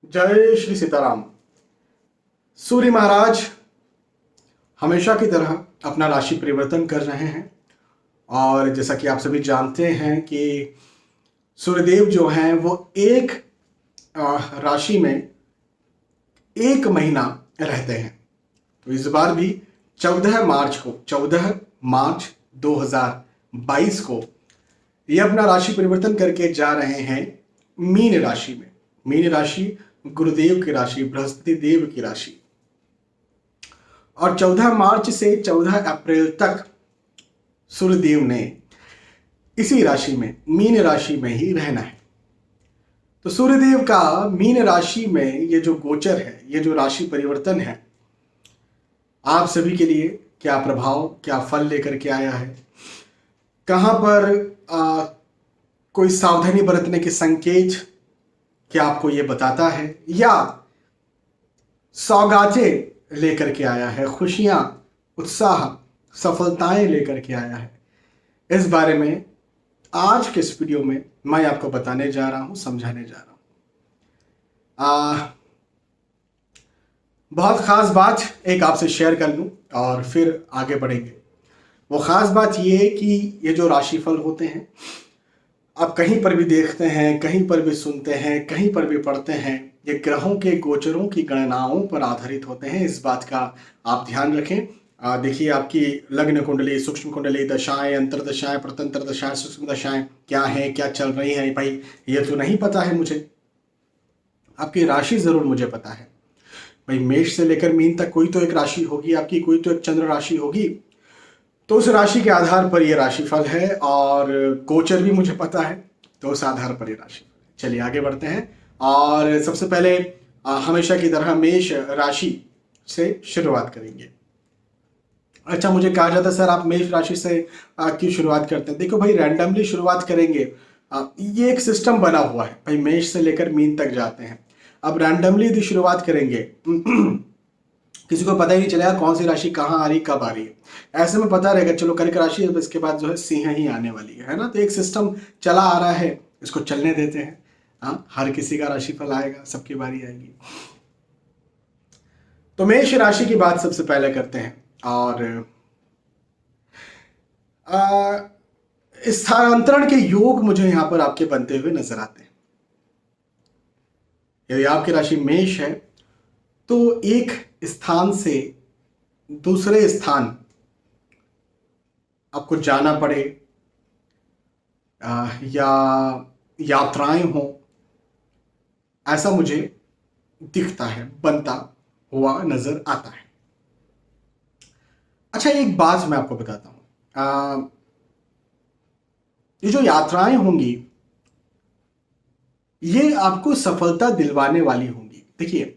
जय श्री सीताराम। सूर्य महाराज हमेशा की तरह अपना राशि परिवर्तन कर रहे हैं और जैसा कि आप सभी जानते हैं कि सूर्यदेव जो हैं वो एक राशि में एक महीना रहते हैं। तो इस बार भी 14 मार्च 2022 को ये अपना राशि परिवर्तन करके जा रहे हैं मीन राशि में। मीन राशि गुरुदेव की राशि, बृहस्पति देव की राशि। और 14 मार्च से 14 अप्रैल तक सूर्यदेव ने इसी राशि में, मीन राशि में ही रहना है। तो सूर्यदेव का मीन राशि में ये जो गोचर है, ये जो राशि परिवर्तन है, आप सभी के लिए क्या प्रभाव, क्या फल लेकर के आया है, कहां पर कोई सावधानी बरतने के संकेत क्या आपको ये बताता है, या सौगातें लेकर के आया है, खुशियां, उत्साह, सफलताएं लेकर के आया है। इस बारे में आज के इस वीडियो में मैं आपको बताने जा रहा हूं, समझाने जा रहा हूं। बहुत खास बात एक आपसे शेयर कर लूं और फिर आगे बढ़ेंगे। वो खास बात ये कि ये जो राशिफल होते हैं, आप कहीं पर भी देखते हैं, कहीं पर भी सुनते हैं, कहीं पर भी पढ़ते हैं, ये ग्रहों के गोचरों की गणनाओं पर आधारित होते हैं। इस बात का आप ध्यान रखें। देखिए, आपकी लग्न कुंडली, सूक्ष्म कुंडली, दशाएं, अंतर्दशाएं, प्रतंत्र दशाएं, सूक्ष्म दशाएं क्या हैं, क्या चल रही हैं, भाई ये तो नहीं पता है मुझे। आपकी राशि जरूर मुझे पता है भाई। मेष से लेकर मीन तक कोई तो एक राशि होगी आपकी, कोई तो एक चंद्र राशि होगी। तो उस राशि के आधार पर ये राशिफल है और गोचर भी मुझे पता है, तो उस आधार पर ये राशि। चलिए आगे बढ़ते हैं और सबसे पहले हमेशा की तरह मेष राशि से शुरुआत करेंगे। अच्छा, मुझे कहा जाता है सर आप मेष राशि से क्यों शुरुआत करते हैं? देखो भाई, रैंडमली शुरुआत करेंगे, ये एक सिस्टम बना हुआ है भाई। मेष से लेकर मीन तक जाते हैं। अब रैंडमली यदि शुरुआत करेंगे किसी को पता ही नहीं चलेगा कौन सी राशि कहाँ आ रही, कब आ रही है। ऐसे में पता रहेगा चलो कर्क राशि है, इसके बाद जो है सिंह ही आने वाली है ना। तो एक सिस्टम चला आ रहा है, इसको चलने देते हैं। हाँ, हर किसी का राशिफल आएगा, सबकी बारी आएगी। तो मेष राशि की बात सबसे पहले करते हैं और स्थानांतरण के योग मुझे यहां पर आपके बनते हुए नजर आते हैं। यदि आपकी राशि मेष है तो एक स्थान से दूसरे स्थान आपको जाना पड़े या यात्राएं हो, ऐसा मुझे दिखता है, बनता हुआ नजर आता है। अच्छा, एक बात मैं आपको बताता हूं, ये जो यात्राएं होंगी ये आपको सफलता दिलवाने वाली होंगी। देखिए,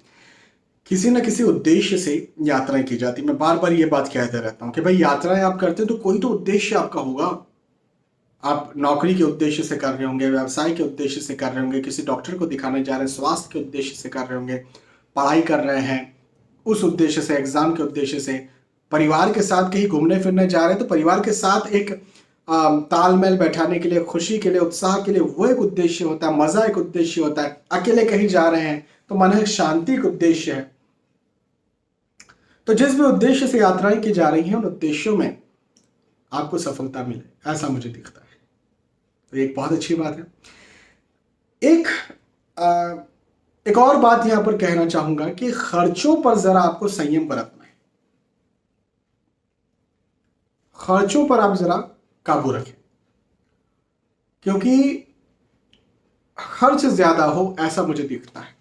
किसी न किसी उद्देश्य से यात्राएं की जाती। मैं बार बार ये बात कहते रहता हूं कि भाई यात्राएं आप करते हैं तो कोई तो उद्देश्य आपका होगा। आप नौकरी के उद्देश्य से कर रहे होंगे, व्यवसाय के उद्देश्य से कर रहे होंगे, किसी डॉक्टर को दिखाने जा रहे हैं स्वास्थ्य के उद्देश्य से कर रहे होंगे, पढ़ाई कर रहे हैं उस उद्देश्य से, एग्जाम के उद्देश्य से, परिवार के साथ कहीं घूमने फिरने जा रहे हैं तो परिवार के साथ एक तालमेल बैठाने के लिए, खुशी के लिए, उत्साह के लिए, वो एक उद्देश्य होता है। मजा एक उद्देश्य होता है। अकेले कहीं जा रहे हैं तो मन शांति एक उद्देश्य है। तो जिस भी उद्देश्य से यात्राएं की जा रही हैं उन उद्देश्यों में आपको सफलता मिले, ऐसा मुझे दिखता है। तो एक बहुत अच्छी बात है। एक और बात यहां पर कहना चाहूंगा कि खर्चों पर जरा आपको संयम बरतना है। खर्चों पर आप जरा काबू रखें, क्योंकि खर्च ज्यादा हो ऐसा मुझे दिखता है।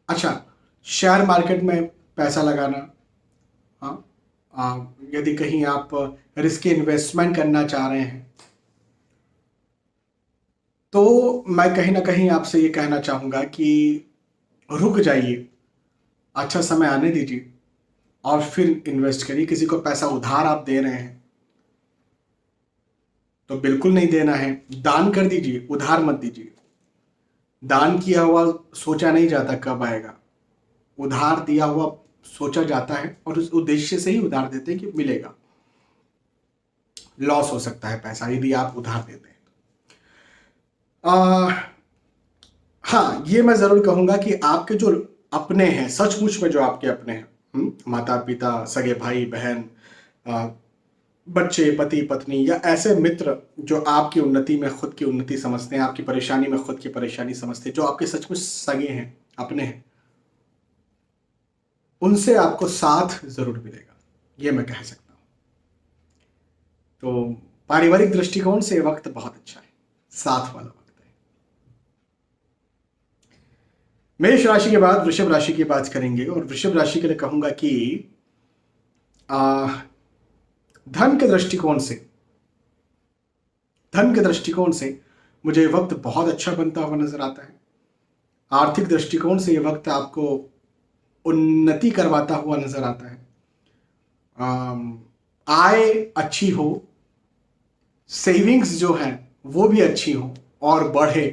अच्छा, शेयर मार्केट में पैसा लगाना, हाँ, यदि कहीं आप रिस्की इन्वेस्टमेंट करना चाह रहे हैं तो मैं कहीं ना कहीं आपसे ये कहना चाहूंगा कि रुक जाइए, अच्छा समय आने दीजिए और फिर इन्वेस्ट करिए। किसी को पैसा उधार आप दे रहे हैं तो बिल्कुल नहीं देना है, दान कर दीजिए, उधार मत दीजिए। दान किया हुआ सोचा नहीं जाता कब आएगा, उधार दिया हुआ सोचा जाता है और उस उद्देश्य से ही उधार देते हैं कि मिलेगा। लॉस हो सकता है पैसा यदि आप उधार देते हैं। हाँ, ये मैं ज़रूर कहूँगा कि आपके जो अपने हैं, सचमुच में जो आपके अपने हैं, माता पिता, सगे भाई बहन, अ, बच्चे, पति पत्नी, या ऐसे मित्र जो आपकी उन्नति में खुद की उन्नति समझते हैं, आपकी परेशानी में खुद की परेशानी समझते हैं, जो आपके सचमुच सगे हैं, अपने हैं, उनसे आपको साथ ज़रूर मिलेगा, ये मैं कह सकता हूँ। तो पारिवारिक दृष्टिकोण से ये वक्त बहुत अच्छा है, साथ वाला वक्त है। मेष राशि के बाद वृषभ राशि की बात करेंगे, और वृषभ राशि के लिए कहूंगा कि आ, धन के दृष्टिकोण से, धन के दृष्टिकोण से मुझे ये वक्त बहुत अच्छा बनता हुआ नजर आता है। आर्थिक दृष्टिकोण से ये वक्त आपको उन्नति करवाता हुआ नजर आता है। आय अच्छी हो, सेविंग्स जो है वो भी अच्छी हो और बढ़े।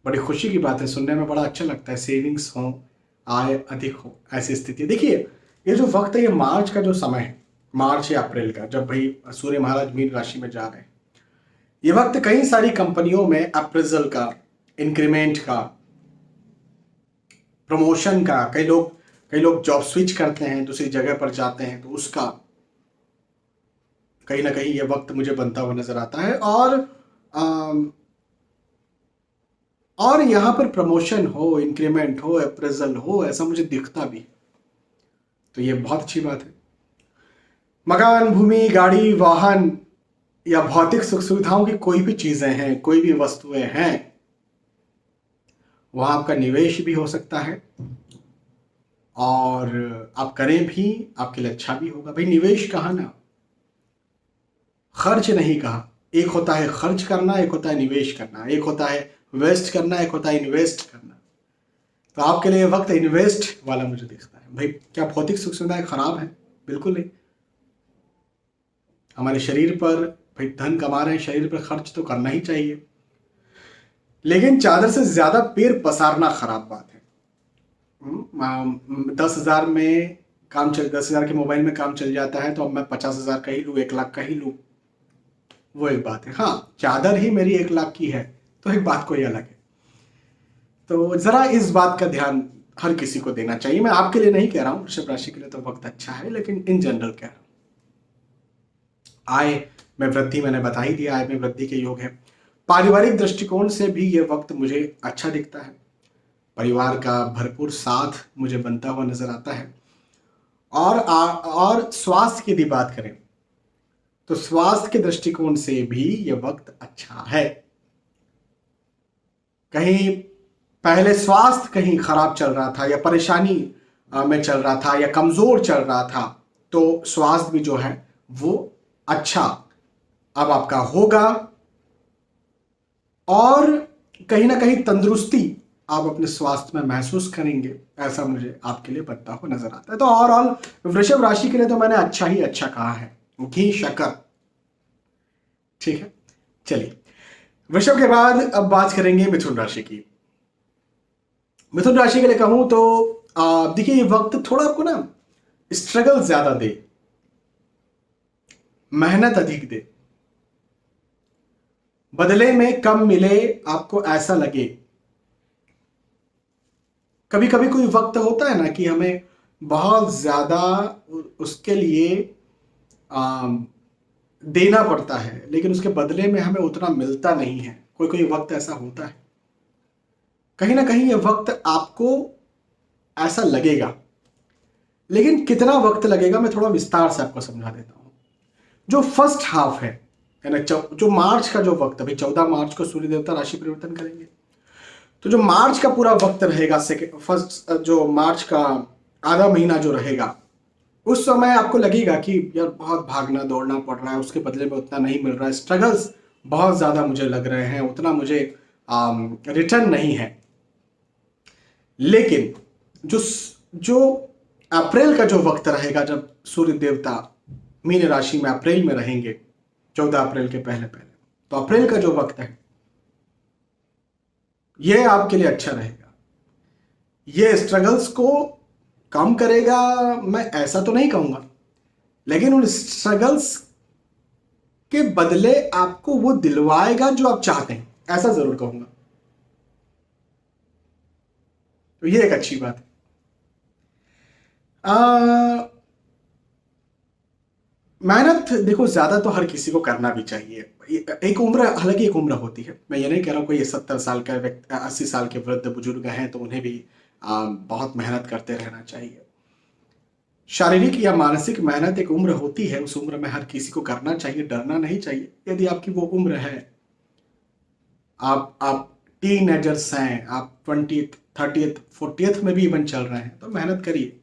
बड़ी खुशी की बात है, सुनने में बड़ा अच्छा लगता है, सेविंग्स हो, आय अधिक हो, ऐसी स्थिति। देखिए, ये जो वक्त है, ये मार्च का जो समय है, मार्च या अप्रैल का, जब भाई सूर्य महाराज मीन राशि में जा रहे हैं, ये वक्त कई सारी कंपनियों में अप्रेजल का, इंक्रीमेंट का, प्रमोशन का, कई लोग जॉब स्विच करते हैं, दूसरी जगह पर जाते हैं, तो उसका कहीं ना कहीं ये वक्त मुझे बनता हुआ नजर आता है। और यहाँ पर प्रमोशन हो, इंक्रीमेंट हो, अप्रेजल हो, ऐसा मुझे दिखता भी, तो ये बहुत अच्छी बात है। मकान, भूमि, गाड़ी, वाहन या भौतिक सुख सुविधाओं की कोई भी चीजें हैं, कोई भी वस्तुएं हैं, वहां आपका निवेश भी हो सकता है, और आप करें भी, आपके लिए अच्छा भी होगा। भाई निवेश कहा ना, खर्च नहीं कहा। एक होता है खर्च करना, एक होता है निवेश करना, एक होता है वेस्ट करना, एक होता है इन्वेस्ट करना। तो आपके लिए वक्त इन्वेस्ट वाला मुझे दिखता है। भाई क्या भौतिक सुख सुविधाएं खराब हैं? बिल्कुल नहीं। हमारे शरीर पर, भाई धन कमा रहे हैं, शरीर पर खर्च तो करना ही चाहिए, लेकिन चादर से ज्यादा पैर पसारना खराब बात है। 10,000 में काम चल, 10,000 के मोबाइल में काम चल जाता है, तो अब मैं 50,000 का ही लूँ, 1 लाख का ही लूँ, वो एक बात है। हाँ, चादर ही मेरी 1 लाख की है, तो एक बात कोई अलग है। तो जरा इस बात का ध्यान हर किसी को देना चाहिए। मैं आपके लिए नहीं कह रहा हूँ, वृषभ राशि के लिए तो वक्त अच्छा है, लेकिन इन जनरल कह रहा हूँ। आय में वृद्धि मैंने बता ही दिया, आय में वृद्धि के योग है। पारिवारिक दृष्टिकोण से भी ये वक्त मुझे अच्छा दिखता है, परिवार का भरपूर साथ मुझे बनता हुआ नजर आता है। और स्वास्थ्य की यदि बात करें, तो स्वास्थ्य के दृष्टिकोण से भी ये वक्त अच्छा है। कहीं पहले स्वास्थ्य कहीं खराब चल रहा था, या परेशानी में चल रहा था, या कमजोर चल रहा था, तो स्वास्थ्य भी जो है वो अच्छा अब आपका होगा, और कहीं ना कहीं तंदुरुस्ती आप अपने स्वास्थ्य में महसूस करेंगे, ऐसा मुझे आपके लिए बनता हुआ नजर आता है। तो ओवरऑल वृषभ राशि के लिए तो मैंने अच्छा ही अच्छा कहा है, घी शक्कर, ठीक है। चलिए, वृषभ के बाद अब बात करेंगे मिथुन राशि की। मिथुन राशि के लिए कहूं तो देखिए, ये वक्त थोड़ा आपको ना स्ट्रगल ज्यादा दे, मेहनत अधिक दे, बदले में कम मिले, आपको ऐसा लगे। कभी कभी कोई वक्त होता है ना कि हमें बहुत ज्यादा उसके लिए देना पड़ता है, लेकिन उसके बदले में हमें उतना मिलता नहीं है। कोई कोई वक्त ऐसा होता है, कहीं ना कहीं ये वक्त आपको ऐसा लगेगा, लेकिन कितना वक्त लगेगा मैं थोड़ा विस्तार से आपको समझा देता हूं। जो फर्स्ट हाफ है ना, जो मार्च का जो वक्त है, भाई 14 मार्च को सूर्य देवता राशि परिवर्तन करेंगे, तो जो मार्च का पूरा वक्त रहेगा, फर्स्ट जो मार्च का आधा महीना जो रहेगा, उस समय आपको लगेगा कि यार बहुत भागना दौड़ना पड़ रहा है, उसके बदले में उतना नहीं मिल रहा है, स्ट्रगल्स बहुत ज्यादा मुझे लग रहे हैं, उतना मुझे रिटर्न नहीं है। लेकिन जो जो अप्रैल का जो वक्त रहेगा, जब सूर्य देवता मीन राशि में अप्रैल में रहेंगे, 14 अप्रैल के पहले पहले, तो अप्रैल का जो वक्त है ये आपके लिए अच्छा रहेगा। ये स्ट्रगल्स को कम करेगा, मैं ऐसा तो नहीं कहूंगा, लेकिन उन स्ट्रगल्स के बदले आपको वो दिलवाएगा जो आप चाहते हैं। ऐसा जरूर कहूंगा। तो ये एक अच्छी बात है। मेहनत देखो ज्यादा तो हर किसी को करना भी चाहिए। एक उम्र, हालांकि एक उम्र होती है, मैं ये नहीं कह रहा हूँ कोई 70 साल का व्यक्ति, 80 साल के वृद्ध बुजुर्ग हैं तो उन्हें भी बहुत मेहनत करते रहना चाहिए। शारीरिक या मानसिक मेहनत एक उम्र होती है, उस उम्र में हर किसी को करना चाहिए, डरना नहीं चाहिए। यदि आपकी वो उम्र है, आप टीनेजर्स हैं, आप 20th 30th 40th में भी इवन चल रहे हैं, तो मेहनत करिए।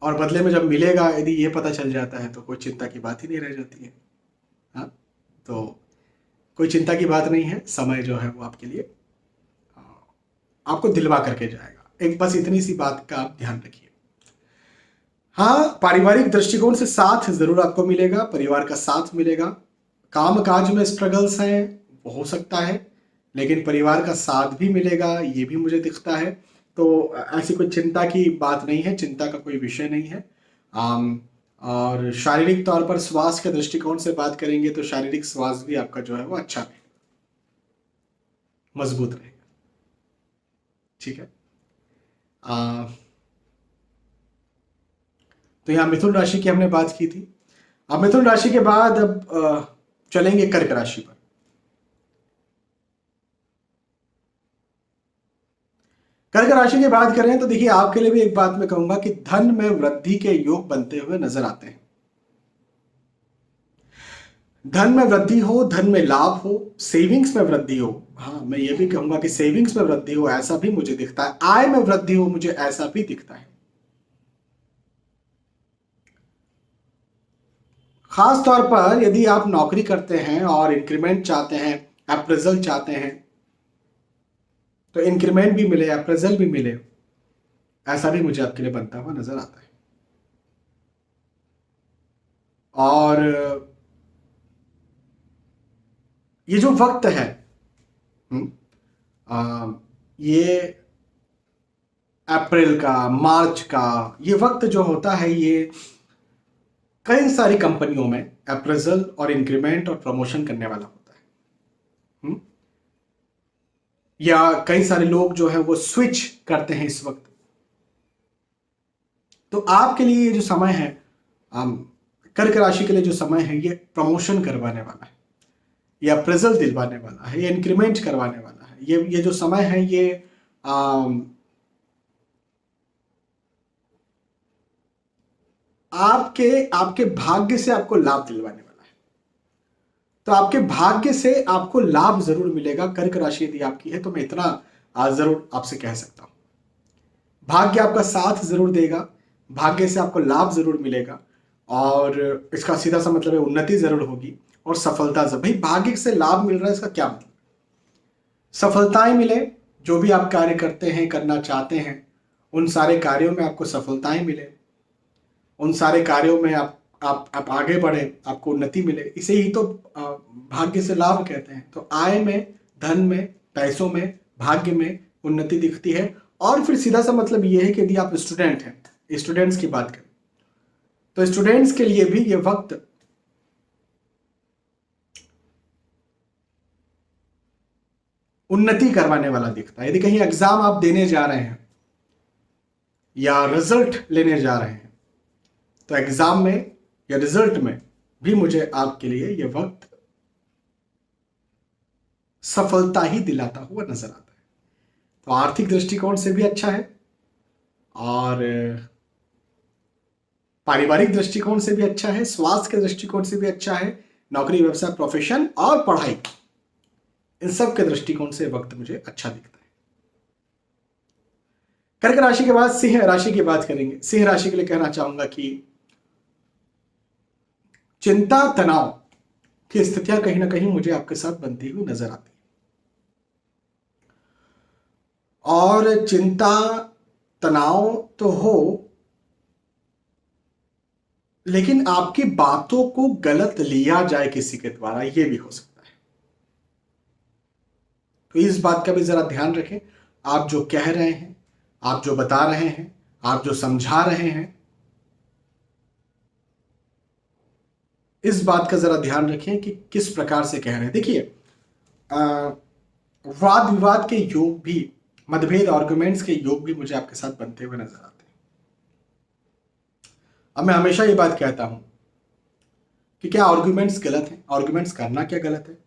और बदले में जब मिलेगा, यदि ये पता चल जाता है तो कोई चिंता की बात ही नहीं रह जाती है। हाँ, तो कोई चिंता की बात नहीं है। समय जो है वो आपके लिए आपको दिलवा करके जाएगा। एक बस इतनी सी बात का आप ध्यान रखिए। हाँ, पारिवारिक दृष्टिकोण से साथ जरूर आपको मिलेगा, परिवार का साथ मिलेगा। काम काज में स्ट्रगल्स हैं, वो हो सकता है, लेकिन परिवार का साथ भी मिलेगा, ये भी मुझे दिखता है। तो ऐसी कोई चिंता की बात नहीं है, चिंता का कोई विषय नहीं है। और शारीरिक तौर पर स्वास्थ्य के दृष्टिकोण से बात करेंगे तो शारीरिक स्वास्थ्य भी आपका जो है वो अच्छा रहेगा, मजबूत रहेगा। ठीक है। तो यहाँ मिथुन राशि की हमने बात की थी। अब मिथुन राशि के बाद अब चलेंगे कर्क राशि पर। कर्क राशि की बात करें तो देखिए, आपके लिए भी एक बात मैं कहूंगा कि धन में वृद्धि के योग बनते हुए नजर आते हैं। धन में वृद्धि हो, धन में लाभ हो, सेविंग्स में वृद्धि हो। हाँ, मैं ये भी कहूंगा कि सेविंग्स में वृद्धि हो, ऐसा भी मुझे दिखता है। आय में वृद्धि हो, मुझे ऐसा भी दिखता है। खास तौर पर यदि आप नौकरी करते हैं और इंक्रीमेंट चाहते हैं, अप्रेजल चाहते हैं, तो इंक्रीमेंट भी मिले, अप्रेजल भी मिले, ऐसा भी मुझे आपके लिए बनता हुआ नजर आता है। और ये जो वक्त है, ये अप्रैल का, मार्च का, ये वक्त जो होता है, ये कई सारी कंपनियों में अप्रेजल और इंक्रीमेंट और प्रमोशन करने वाला होता है। या कई सारे लोग जो है वो स्विच करते हैं इस वक्त। तो आपके लिए ये जो समय है, कर्क राशि के लिए जो समय है, ये प्रमोशन करवाने वाला है, या अप्रेजल दिलवाने वाला है, या इंक्रीमेंट करवाने वाला है। ये जो समय है, ये आपके आपके भाग्य से आपको लाभ दिलवाने वाला है। तो आपके भाग्य से आपको लाभ जरूर मिलेगा। कर्क राशि यदि आपकी है तो मैं इतना जरूर आपसे कह सकता हूं, भाग्य आपका साथ जरूर देगा, भाग्य से आपको लाभ जरूर मिलेगा। और इसका सीधा सा मतलब है उन्नति जरूर होगी और सफलता जरूर। भाई, भाग्य से लाभ मिल रहा है, इसका क्या मतलब? सफलताएं मिले, जो भी आप कार्य करते हैं, करना चाहते हैं, उन सारे कार्यों में आपको सफलताएं मिले, उन सारे कार्यों में आप आगे बढ़े, आपको उन्नति मिले। इसे ही तो भाग्य से लाभ कहते हैं। तो आय में, धन में, पैसों में, भाग्य में उन्नति दिखती है। और फिर सीधा सा मतलब ये है कि यदि आप स्टूडेंट हैं, स्टूडेंट्स की बात करें, तो स्टूडेंट्स के लिए भी ये वक्त उन्नति करवाने वाला दिखता है। यदि कहीं एग्जाम आप देने जा रहे हैं या रिजल्ट लेने जा रहे हैं, तो एग्जाम में या रिजल्ट में भी मुझे आपके लिए यह वक्त सफलता ही दिलाता हुआ नजर आता है। तो आर्थिक दृष्टिकोण से भी अच्छा है, और पारिवारिक दृष्टिकोण से भी अच्छा है, स्वास्थ्य के दृष्टिकोण से भी अच्छा है, नौकरी, व्यवसाय, प्रोफेशन और पढ़ाई, इन सब के दृष्टिकोण से वक्त मुझे अच्छा दिखता है। कर्क राशि के बाद सिंह राशि की बात करेंगे। सिंह राशि के लिए कहना चाहूंगा कि चिंता, तनाव की स्थितियां कहीं ना कहीं मुझे आपके साथ बनती हुई नजर आती है। और चिंता, तनाव तो हो, लेकिन आपकी बातों को गलत लिया जाए किसी के द्वारा, यह भी हो सकता है। तो इस बात का भी जरा ध्यान रखें। आप जो कह रहे हैं, आप जो बता रहे हैं, आप जो समझा रहे हैं, इस बात का जरा ध्यान रखें कि किस प्रकार से कह रहे हैं। देखिए, वाद विवाद के योग भी, मतभेद आर्गुमेंट्स के योग भी मुझे आपके साथ बनते हुए नजर आते हैं। अब मैं हमेशा ये बात कहता हूं कि क्या आर्गुमेंट्स गलत हैं? आर्गुमेंट्स करना क्या गलत है?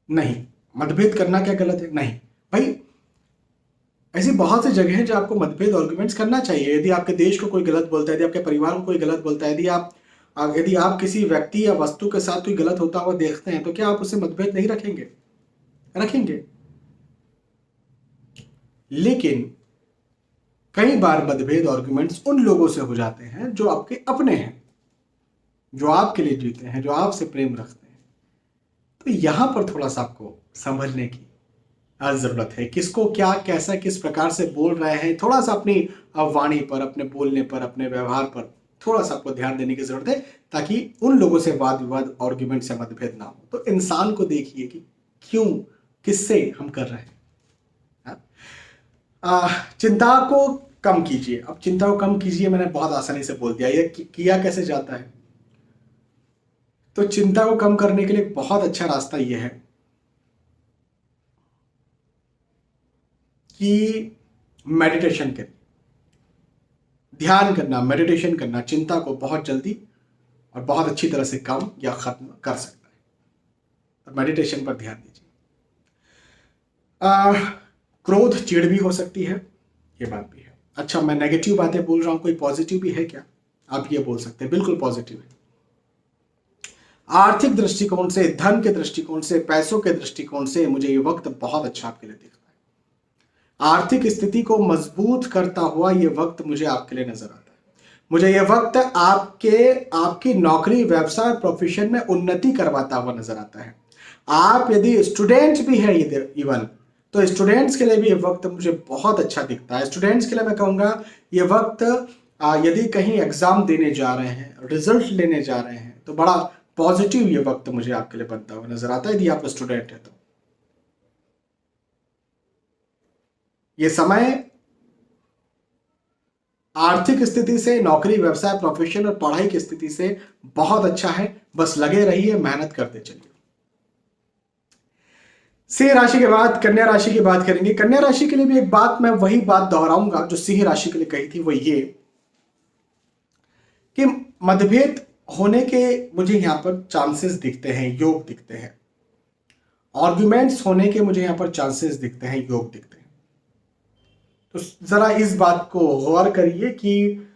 नहीं। मतभेद करना क्या गलत है? नहीं भाई। ऐसी बहुत सी जगह हैं जहां आपको मतभेद आर्गुमेंट्स करना चाहिए। यदि आपके देश को कोई गलत बोलता है, यदि आपके परिवार को कोई गलत बोलता है, यदि आप किसी व्यक्ति या वस्तु के साथ कोई गलत होता हुआ देखते हैं, तो क्या आप उससे मतभेद नहीं रखेंगे? रखेंगे। लेकिन कई बार मतभेद आर्गुमेंट्स उन लोगों से हो जाते हैं जो आपके अपने हैं, जो आपके लिए जीते हैं, जो आपसे प्रेम रखते हैं। तो यहां पर थोड़ा सा आपको संभलने की जरूरत है। किसको क्या, कैसा, किस प्रकार से बोल रहे हैं, थोड़ा सा अपनी वाणी पर, अपने बोलने पर, अपने व्यवहार पर थोड़ा सा आपको ध्यान देने की जरूरत है, ताकि उन लोगों से वाद विवाद आर्गुमेंट से मतभेद ना हो। तो इंसान को देखिए कि क्यों, किससे हम कर रहे हैं। चिंता को कम कीजिए। अब चिंता को कम कीजिए मैंने बहुत आसानी से बोल दिया, ये किया कैसे जाता है? तो चिंता को कम करने के लिए बहुत अच्छा रास्ता यह है कि मेडिटेशन करें, ध्यान करना, मेडिटेशन करना चिंता को बहुत जल्दी और बहुत अच्छी तरह से कम या खत्म कर सकता है। तो मेडिटेशन पर ध्यान दीजिए। क्रोध, चिढ़ भी हो सकती है, ये बात भी है। अच्छा, मैं नेगेटिव बातें बोल रहा हूं, कोई पॉजिटिव भी है क्या? आप ये बोल सकते हैं, बिल्कुल पॉजिटिव है। आर्थिक दृष्टिकोण से, धन के दृष्टिकोण से, पैसों के दृष्टिकोण से मुझे ये वक्त बहुत अच्छा आपके लिए दिखता है। आर्थिक स्थिति को मजबूत करता हुआ ये वक्त मुझे आपके लिए नजर आता है। मुझे ये वक्त आपकी नौकरी, व्यवसाय, प्रोफेशन में उन्नति करवाता हुआ नजर आता है। आप यदि स्टूडेंट भी है इवन, तो स्टूडेंट्स के लिए भी ये वक्त मुझे बहुत अच्छा दिखता है। स्टूडेंट्स के लिए मैं कहूंगा ये वक्त, यदि कहीं एग्जाम देने जा रहे हैं, रिजल्ट लेने जा रहे हैं, तो बड़ा पॉजिटिव ये वक्त मुझे आपके लिए बनता हुआ नजर आता है, यदि आप स्टूडेंट है तो। ये समय आर्थिक स्थिति से, नौकरी, व्यवसाय, प्रोफेशन और पढ़ाई की स्थिति से बहुत अच्छा है। बस लगे रहिए, मेहनत करते चलिए। सिंह राशि के बाद कन्या राशि की बात करेंगे। कन्या राशि के लिए भी एक बात, मैं वही बात दोहराऊंगा जो सिंह राशि के लिए कही थी, वो ये कि मतभेद होने के मुझे यहां पर चांसेस दिखते हैं, योग दिखते हैं। आर्गुमेंट्स होने के मुझे यहां पर चांसेस दिखते हैं, योग दिखते हैं। तो जरा इस बात को गौर करिए कि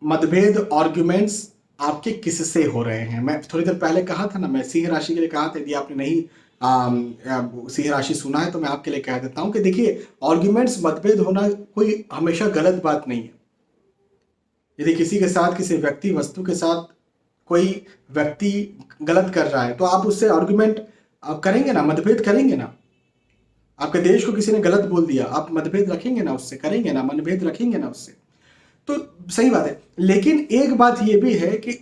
मतभेद, आर्गुमेंट्स आपके किससे हो रहे हैं। मैं थोड़ी देर पहले कहा था ना, मैं सिंह राशि के लिए कहा था, यदि आपने नहीं सिंह राशि सुना है तो मैं आपके लिए कह देता हूं कि देखिए, आर्गुमेंट्स, मतभेद होना कोई हमेशा गलत बात नहीं है। यदि किसी के साथ, किसी व्यक्ति, वस्तु के साथ कोई व्यक्ति गलत कर रहा है, तो आप उससे आर्गुमेंट करेंगे ना, मतभेद करेंगे ना। आपके देश को किसी ने गलत बोल दिया, आप मतभेद रखेंगे ना उससे, करेंगे ना, मतभेद रखेंगे ना उससे। तो सही बात है। लेकिन एक बात यह भी है कि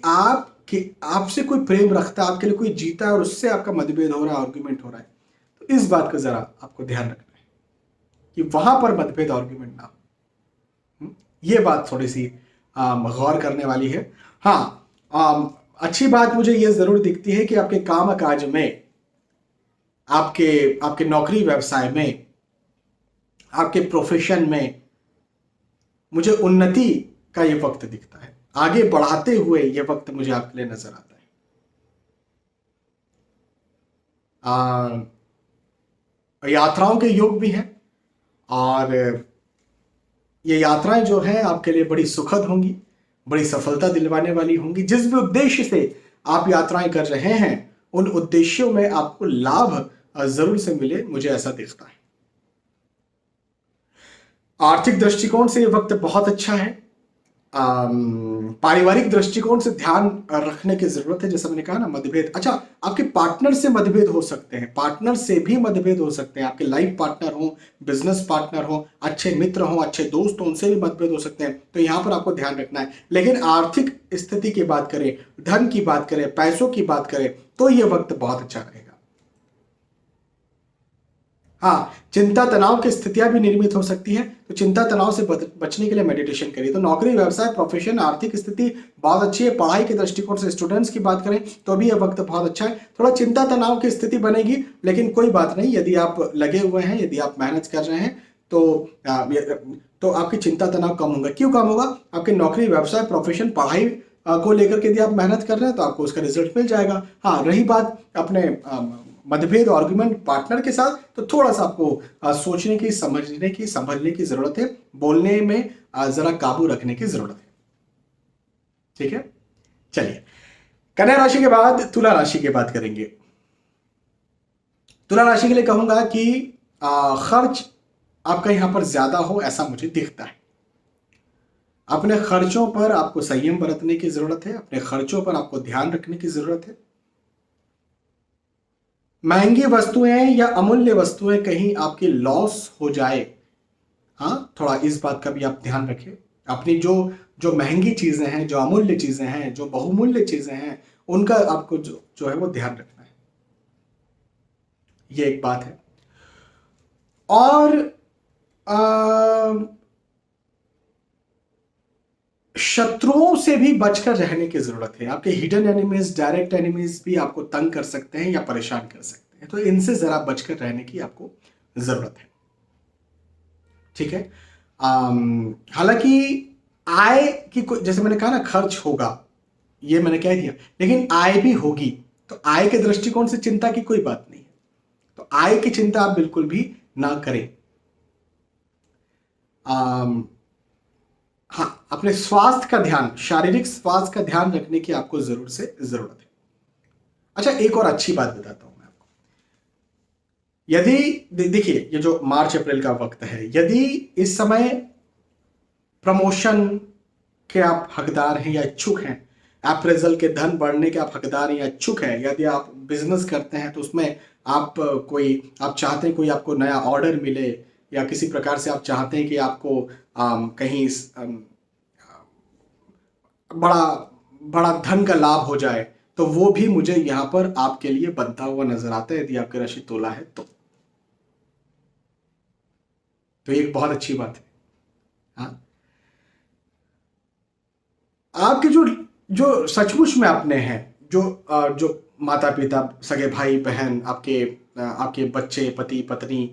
आपसे कोई प्रेम रखता है, आपके लिए कोई जीता है और उससे आपका मतभेद हो रहा है, आर्गुमेंट हो रहा है, तो इस बात का जरा आपको ध्यान रखना है कि वहां पर मतभेद, आर्गुमेंट ना हो। ये बात थोड़ी सी गौर करने वाली है। हाँ, अच्छी बात मुझे ये जरूर दिखती है कि आपके काम काज में, आपके नौकरी व्यवसाय में, आपके प्रोफेशन में मुझे उन्नति का ये वक्त दिखता है। आगे बढ़ाते हुए ये वक्त मुझे आपके लिए नजर आता है। यात्राओं के योग भी हैं और ये यात्राएं जो हैं आपके लिए बड़ी सुखद होंगी, बड़ी सफलता दिलवाने वाली होंगी। जिस भी उद्देश्य से आप यात्राएं कर रहे हैं, उन उद्देश्यों में आपको लाभ जरूर से मिले, मुझे ऐसा दिखता है। आर्थिक दृष्टिकोण से ये वक्त बहुत अच्छा है। पारिवारिक दृष्टिकोण से ध्यान रखने की जरूरत है, जैसा मैंने कहा ना, मतभेद। अच्छा, आपके पार्टनर से मतभेद हो सकते हैं, पार्टनर से भी मतभेद हो सकते हैं। आपके लाइफ पार्टनर हो, बिजनेस पार्टनर हो, अच्छे मित्र हो, अच्छे दोस्त हो, उनसे भी मतभेद हो सकते हैं। तो यहां पर आपको ध्यान रखना है। लेकिन आर्थिक स्थिति की बात करें, धन की बात करें, पैसों की बात करें, तो यह वक्त बहुत अच्छा रहेगा। हाँ, चिंता तनाव की स्थितियां भी निर्मित हो सकती हैं, तो चिंता तनाव से बचने के लिए मेडिटेशन करिए। तो नौकरी, व्यवसाय, प्रोफेशन, आर्थिक स्थिति बहुत अच्छी है। पढ़ाई के दृष्टिकोण से स्टूडेंट्स की बात करें तो भी यह वक्त बहुत अच्छा है। थोड़ा चिंता तनाव की स्थिति बनेगी, लेकिन कोई बात नहीं, यदि आप लगे हुए हैं, यदि आप मेहनत कर रहे हैं तो आपकी चिंता तनाव कम होगा। क्यों कम होगा? आपकी नौकरी, व्यवसाय, प्रोफेशन, पढ़ाई को लेकर के यदि आप मेहनत कर रहे हैं तो आपको उसका रिजल्ट मिल जाएगा। हाँ, रही बात अपने मतभेद, आर्गुमेंट पार्टनर के साथ, तो थोड़ा सा आपको सोचने की, समझने की, संभलने की जरूरत है। बोलने में जरा काबू रखने की जरूरत है। ठीक है, चलिए कन्या राशि के बाद तुला राशि की बात करेंगे। तुला राशि के लिए कहूंगा कि खर्च आपका यहां पर ज्यादा हो, ऐसा मुझे दिखता है। अपने खर्चों पर आपको संयम बरतने की जरूरत है। अपने खर्चों पर आपको ध्यान रखने की जरूरत है। महंगी वस्तुएं या अमूल्य वस्तुएं कहीं आपकी लॉस हो जाए, हाँ, थोड़ा इस बात का भी आप ध्यान रखें। अपनी जो जो महंगी चीजें हैं, जो अमूल्य चीजें हैं, जो बहुमूल्य चीजें हैं, उनका आपको जो है वो ध्यान रखना है। ये एक बात है। और शत्रुओं से भी बचकर रहने की जरूरत है। आपके हिडन एनिमीज, डायरेक्ट एनिमीज भी आपको तंग कर सकते हैं या परेशान कर सकते हैं, तो इनसे जरा बचकर रहने की आपको जरूरत है। ठीक है। हालांकि आय की जैसे मैंने कहा ना, खर्च होगा, ये मैंने कह दिया, लेकिन आय भी होगी। तो आय के दृष्टिकोण से चिंता की कोई बात नहीं है। तो आय की चिंता आप बिल्कुल भी ना करें। हाँ, अपने स्वास्थ्य का ध्यान, शारीरिक स्वास्थ्य का ध्यान रखने की आपको जरूर से जरूरत है। अच्छा, एक और अच्छी बात बताता हूं मैं आपको। यदि देखिए, ये जो मार्च अप्रैल का वक्त है, यदि इस समय प्रमोशन के आप हकदार हैं या इच्छुक हैं, अप्रेजल के धन बढ़ने के आप हकदार हैं या इच्छुक हैं, यदि आप बिजनेस करते हैं तो उसमें आप चाहते हैं कोई आपको नया ऑर्डर मिले, या किसी प्रकार से आप चाहते हैं कि आपको कहीं बड़ा बड़ा धन का लाभ हो जाए, तो वो भी मुझे यहां पर आपके लिए बनता हुआ नजर आता है, यदि आपकी राशि तुला है तो ये एक बहुत अच्छी बात है। हाँ, आपके जो जो सचमुच में अपने हैं, जो माता पिता, सगे भाई बहन, आपके बच्चे, पति पत्नी,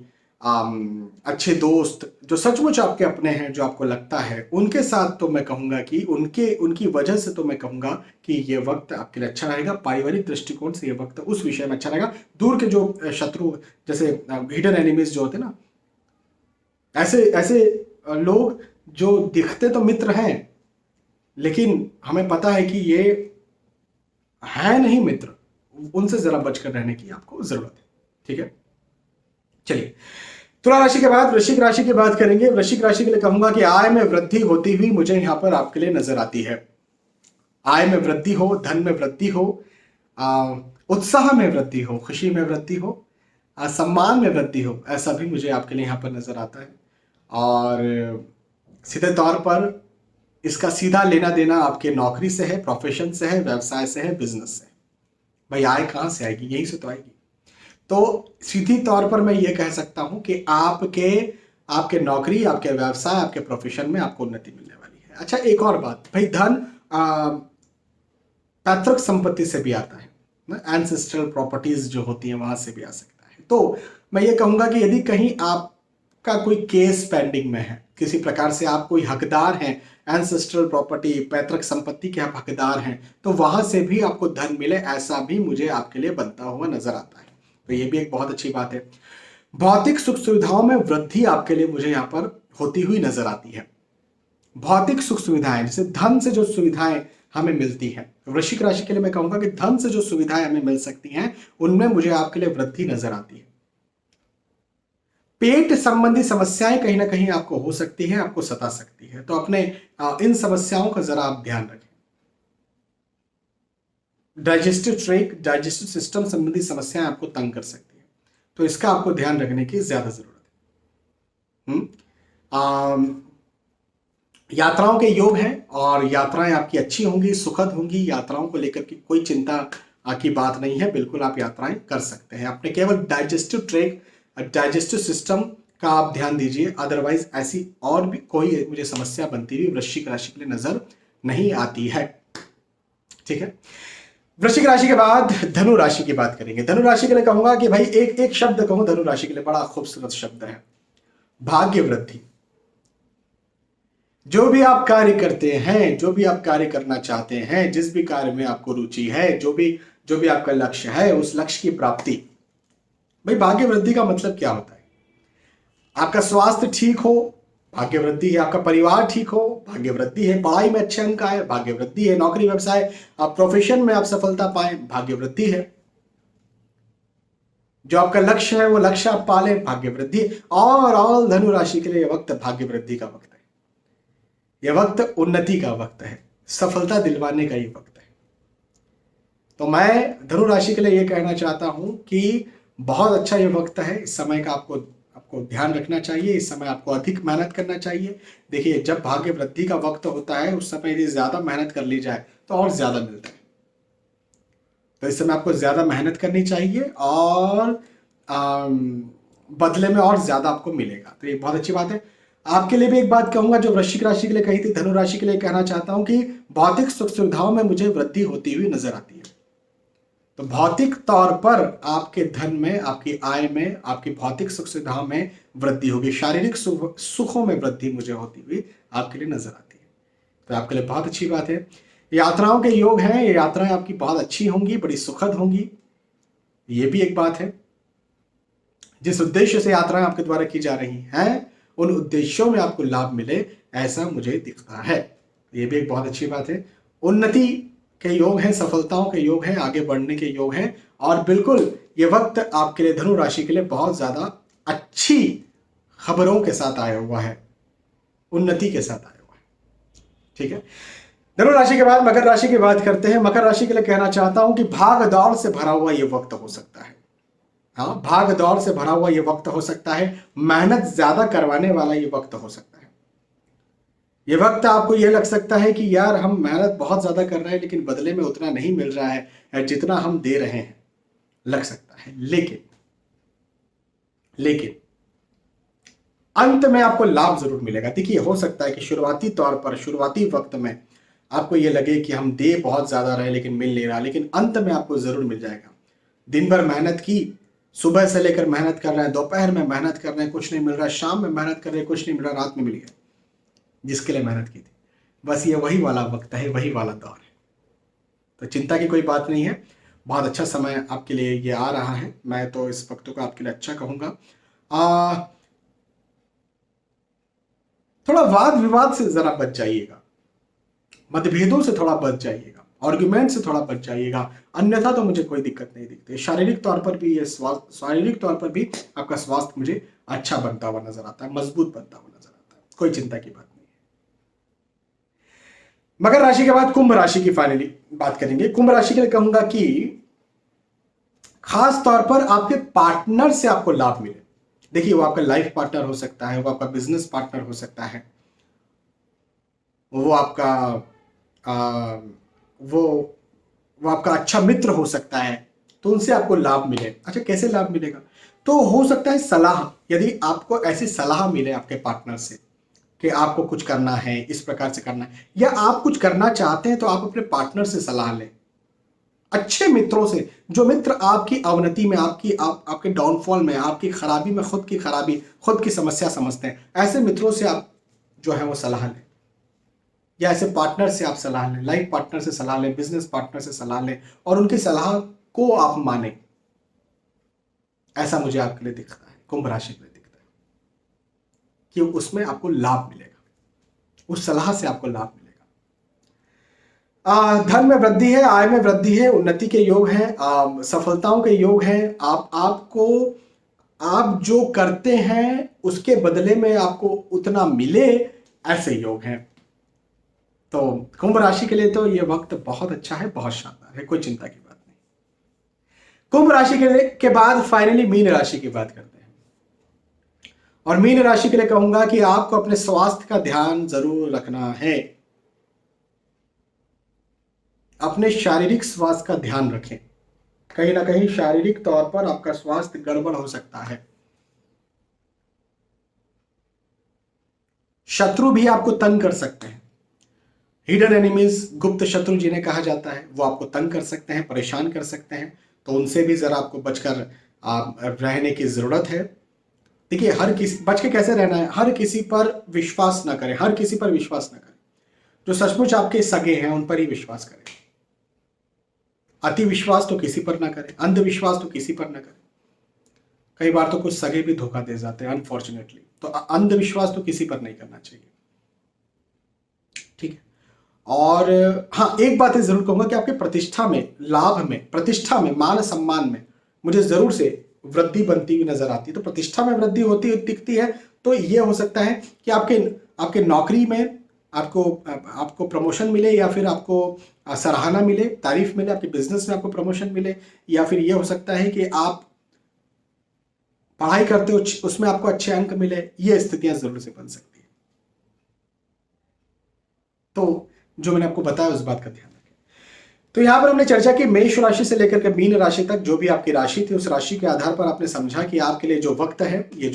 अच्छे दोस्त, जो सचमुच आपके अपने हैं, जो आपको लगता है, उनके साथ तो मैं कहूंगा कि उनकी वजह से तो मैं कहूंगा कि ये वक्त आपके लिए अच्छा रहेगा। पारिवारिक दृष्टिकोण से ये वक्त उस विषय में अच्छा रहेगा। दूर के जो शत्रु, जैसे हिडन एनिमीज जो होते हैं ना, ऐसे ऐसे लोग जो दिखते तो मित्र हैं, लेकिन हमें पता है कि ये है नहीं मित्र, उनसे जरा बचकर रहने की आपको जरूरत है। ठीक है, चलिए तुला राशि के बाद वृश्चिक राशि की बात करेंगे। वृश्चिक राशि के लिए कहूंगा कि आय में वृद्धि होती हुई मुझे यहां पर आपके लिए नजर आती है। आय में वृद्धि हो, धन में वृद्धि हो, उत्साह में वृद्धि हो, खुशी में वृद्धि हो, सम्मान में वृद्धि हो, ऐसा भी मुझे आपके लिए यहां पर नजर आता है। और सीधे तौर पर इसका सीधा लेना देना आपके नौकरी से है, प्रोफेशन से है, व्यवसाय से है, बिजनेस से है। भाई आय कहां से आएगी? यहीं से तो आएगी। तो सीधी तौर पर मैं ये कह सकता हूं कि आपके नौकरी, आपके व्यवसाय, आपके प्रोफेशन में आपको उन्नति मिलने वाली है। अच्छा, एक और बात, भाई धन पैतृक संपत्ति से भी आता है, एंसेस्ट्रल प्रॉपर्टीज जो होती हैं वहां से भी आ सकता है। तो मैं ये कहूंगा कि यदि कहीं आपका कोई केस पेंडिंग में है, किसी प्रकार से आप कोई हकदार हैं, एंसेस्ट्रल प्रॉपर्टी, पैतृक संपत्ति के आप हकदार हैं, तो वहां से भी आपको धन मिले, ऐसा भी मुझे आपके लिए बनता हुआ नजर आता है। तो ये भी एक बहुत अच्छी बात है। भौतिक सुख सुविधाओं में वृद्धि आपके लिए मुझे यहां पर होती हुई नजर आती है। भौतिक सुख सुविधाएं, जैसे धन से जो सुविधाएं हमें मिलती हैं, वृश्चिक राशि के लिए मैं कहूंगा कि धन से जो सुविधाएं हमें मिल सकती हैं, उनमें मुझे आपके लिए वृद्धि नजर आती है। पेट संबंधी समस्याएं कहीं ना कहीं आपको हो सकती है, आपको सता सकती है, तो अपने इन समस्याओं का जरा आप ध्यान रखें। डाइजेस्टिव ट्रैक, डाइजेस्टिव सिस्टम संबंधी समस्याएं आपको तंग कर सकती है, तो इसका आपको ध्यान रखने की ज्यादा जरूरत है। यात्राओं के योग हैं और यात्राएं आपकी अच्छी होंगी, सुखद होंगी। यात्राओं को लेकर की कोई चिंता की बात नहीं है, बिल्कुल आप यात्राएं कर सकते हैं। अपने केवल डाइजेस्टिव ट्रैक डाइजेस्टिव सिस्टम का आप ध्यान दीजिए, अदरवाइज ऐसी और भी कोई मुझे समस्या बनती हुई वृश्चिक राशि के लिए नजर नहीं आती है। ठीक है, वृश्चिक राशि के बाद धनु राशि की बात करेंगे। धनु राशि के लिए कहूंगा कि भाई एक शब्द कहूं धनु राशि के लिए, बड़ा खूबसूरत शब्द है, भाग्य वृद्धि। जो भी आप कार्य करते हैं, जो भी आप कार्य करना चाहते हैं, जिस भी कार्य में आपको रुचि है, जो भी आपका लक्ष्य है, उस लक्ष्य की प्राप्ति। भाई भाग्य वृद्धि का मतलब क्या होता है? आपका स्वास्थ्य ठीक हो, भाग्य वृद्धि है। आपका परिवार ठीक हो, भाग्य वृद्धि है। पढ़ाई में अच्छे अंक आए, भाग्य वृद्धि है। नौकरी व्यवसाय आप प्रोफेशन में आप सफलता पाए, भाग्य वृद्धि है। जो आपका लक्ष्य है वो लक्ष्य आप पाले, भाग्य वृद्धि। और ऑल धनु राशि के लिए यह वक्त भाग्य वृद्धि का वक्त है। यह वक्त उन्नति का वक्त है, सफलता दिलवाने का ये वक्त है। तो मैं धनु राशि के लिए यह कहना चाहता हूं कि बहुत अच्छा ये वक्त है। इस समय का आपको ध्यान रखना चाहिए। इस समय आपको अधिक मेहनत करना चाहिए। देखिए, जब भाग्य वृद्धि का वक्त होता है उस समय यदि ज्यादा मेहनत कर ली जाए तो और ज्यादा मिलता है। तो इस समय आपको ज्यादा मेहनत करनी चाहिए और बदले में और ज्यादा आपको मिलेगा। तो ये बहुत अच्छी बात है। आपके लिए भी एक बात कहूंगा जो वृश्चिक राशि के लिए कही थी, धनु राशि के लिए कहना चाहता हूं कि भौतिक सुख सुविधाओं में मुझे वृद्धि होती हुई नजर आती है। तो भौतिक तौर पर आपके धन में, आपकी आय में, आपकी भौतिक सुख सुविधाओं में वृद्धि होगी। शारीरिक सुखों में वृद्धि मुझे होती हुई आपके लिए नजर आती है। तो आपके लिए बहुत अच्छी बात है। यात्राओं के योग हैं, ये यात्राएं आपकी बहुत अच्छी होंगी, बड़ी सुखद होंगी। ये भी एक बात है। जिस उद्देश्य से यात्राएं आपके द्वारा की जा रही हैं उन उद्देश्यों में आपको लाभ मिले, ऐसा मुझे दिखता है। ये भी एक बहुत अच्छी बात है। उन्नति के योग हैं, सफलताओं के योग हैं, आगे बढ़ने के योग हैं। और बिल्कुल ये वक्त आपके लिए, धनु राशि के लिए बहुत ज्यादा अच्छी खबरों के साथ आया हुआ है, उन्नति के साथ आया हुआ है। ठीक है, धनु राशि के बाद मकर राशि की बात करते हैं। मकर राशि के लिए कहना चाहता हूं कि भाग दौड़ से भरा हुआ ये वक्त हो सकता है। हाँ, भाग दौड़ से भरा हुआ ये वक्त हो सकता है। मेहनत ज्यादा करवाने वाला ये वक्त हो सकता है। ये वक्त आपको ये लग सकता है कि यार हम मेहनत बहुत ज्यादा कर रहे हैं लेकिन बदले में उतना नहीं मिल रहा है जितना हम दे रहे हैं, लग सकता है। लेकिन अंत में आपको लाभ जरूर मिलेगा। देखिए, हो सकता है कि शुरुआती तौर पर, शुरुआती वक्त में आपको ये लगे कि हम दे बहुत ज्यादा रहे लेकिन मिल नहीं रहा, लेकिन अंत में आपको जरूर मिल जाएगा। दिन भर मेहनत की, सुबह से लेकर मेहनत कर रहे हैं, दोपहर में मेहनत कर रहे हैं, कुछ नहीं मिल रहा, शाम में मेहनत कर रहे हैं, कुछ नहीं मिल रहा, रात में मिल गया जिसके लिए मेहनत की थी। बस ये वही वाला वक्त है, वही वाला दौर है। तो चिंता की कोई बात नहीं है। बहुत अच्छा समय आपके लिए ये आ रहा है। मैं तो इस वक्त को आपके लिए अच्छा कहूंगा। थोड़ा वाद विवाद से जरा बच जाइएगा, मतभेदों से थोड़ा बच जाइएगा, आर्गुमेंट से थोड़ा बच जाइएगा, अन्यथा तो मुझे कोई दिक्कत नहीं दिखती। शारीरिक तौर पर भी आपका स्वास्थ्य मुझे अच्छा बनता हुआ नजर आता है, मजबूत बनता हुआ नजर आता है। कोई चिंता की बात नहीं। मकर राशि के बाद कुंभ राशि की फाइनली बात करेंगे। कुंभ राशि के लिए कहूंगा कि खास तौर पर आपके पार्टनर से आपको लाभ मिले। देखिए, वो आपका लाइफ पार्टनर हो सकता है, वो आपका बिजनेस पार्टनर हो सकता है, वो आपका वो आपका अच्छा मित्र हो सकता है। तो उनसे आपको लाभ मिले। अच्छा, कैसे लाभ मिलेगा? तो हो सकता है सलाह, यदि आपको ऐसी सलाह मिले आपके पार्टनर से कि आपको कुछ करना है, इस प्रकार से करना है, या आप कुछ करना चाहते हैं, तो आप अपने पार्टनर से सलाह लें। अच्छे मित्रों से, जो मित्र आपकी अवनति में, आपके डाउनफॉल में, आपकी खराबी में खुद की खराबी, खुद की समस्या समझते हैं, ऐसे मित्रों से आप जो है वो सलाह लें, या ऐसे पार्टनर से आप सलाह लें, लाइफ पार्टनर से सलाह लें, बिजनेस पार्टनर से सलाह लें, और उनकी सलाह को आप माने। ऐसा मुझे आपके लिए दिखता है, कुंभ राशि के लिए दिखता है कि उसमें आपको लाभ मिलेगा, उस सलाह से आपको लाभ मिलेगा। धन में वृद्धि है, आय में वृद्धि है, उन्नति के योग हैं, सफलताओं के योग हैं। आप जो करते हैं उसके बदले में आपको उतना मिले, ऐसे योग हैं। तो कुंभ राशि के लिए तो यह वक्त बहुत अच्छा है, बहुत शानदार है, कोई चिंता की बात नहीं। कुंभ राशि के बाद फाइनली मीन राशि की बात करते हैं। और मीन राशि के लिए कहूंगा कि आपको अपने स्वास्थ्य का ध्यान जरूर रखना है। अपने शारीरिक स्वास्थ्य का ध्यान रखें। कहीं ना कहीं शारीरिक तौर पर आपका स्वास्थ्य गड़बड़ हो सकता है। शत्रु भी आपको तंग कर सकते हैं। हिडन एनिमीज, गुप्त शत्रु जिन्हें कहा जाता है, वो आपको तंग कर सकते हैं, परेशान कर सकते हैं। तो उनसे भी जरा आपको बचकर रहने की जरूरत है। देखिए, हर किसी बच के कैसे रहना है, हर किसी पर विश्वास ना करें, हर किसी पर विश्वास ना करें। जो सचमुच आपके सगे हैं उन पर ही विश्वास करें। अति विश्वास तो किसी पर ना करें, अंधविश्वास तो किसी पर ना करें। कई बार तो कुछ सगे भी धोखा दे जाते हैं अनफॉर्चुनेटली। तो अंधविश्वास तो किसी पर नहीं करना चाहिए, ठीक है। और हाँ, एक बात है जरूर कहूंगा कि आपके प्रतिष्ठा में, लाभ में, प्रतिष्ठा में, मान सम्मान में मुझे जरूर से वृद्धि बनती हुई नजर आती है। तो प्रतिष्ठा में वृद्धि होती हुई दिखती है तो ये हो सकता है कि आपके नौकरी में आपको प्रमोशन मिले, या फिर आपको सराहना मिले, तारीफ मिले, आपके बिजनेस में आपको प्रमोशन मिले, या फिर ये हो सकता है कि आप पढ़ाई करते हो उसमें आपको अच्छे अंक मिले। ये स्थितियां जरूर से बन सकती है। तो जो मैंने आपको बताया उस बात का ध्यान रखें। तो यहां पर हमने चर्चा की मेष राशि से लेकर के मीन राशि तक, जो भी आपकी राशि थी उस राशि के आधार पर आपने समझा कि आपके लिए जो वक्त है, ये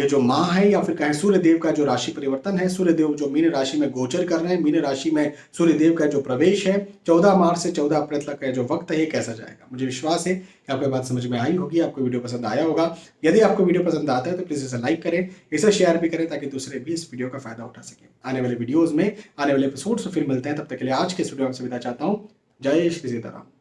जो माह है, या फिर कहें सूर्य देव का जो राशि परिवर्तन है, सूर्य देव जो मीन राशि में गोचर कर रहे हैं, मीन राशि में सूर्य देव का जो प्रवेश है 14 मार्च से 14 अप्रैल तक का जो वक्त है, ये कैसा जाएगा। मुझे विश्वास है कि आपको बात समझ में आई होगी, आपको वीडियो पसंद आया होगा। यदि आपको वीडियो पसंद आता है तो प्लीज इसे लाइक करें, इसे शेयर भी करें, ताकि दूसरे भी इस वीडियो का फायदा उठा सकें। आने वाले वीडियोज में, आने वाले एपिसोड से फिर मिलते हैं। तब तक के लिए आज के इस वीडियो में विदा चाहता हूँ। जय श्री सीताराम।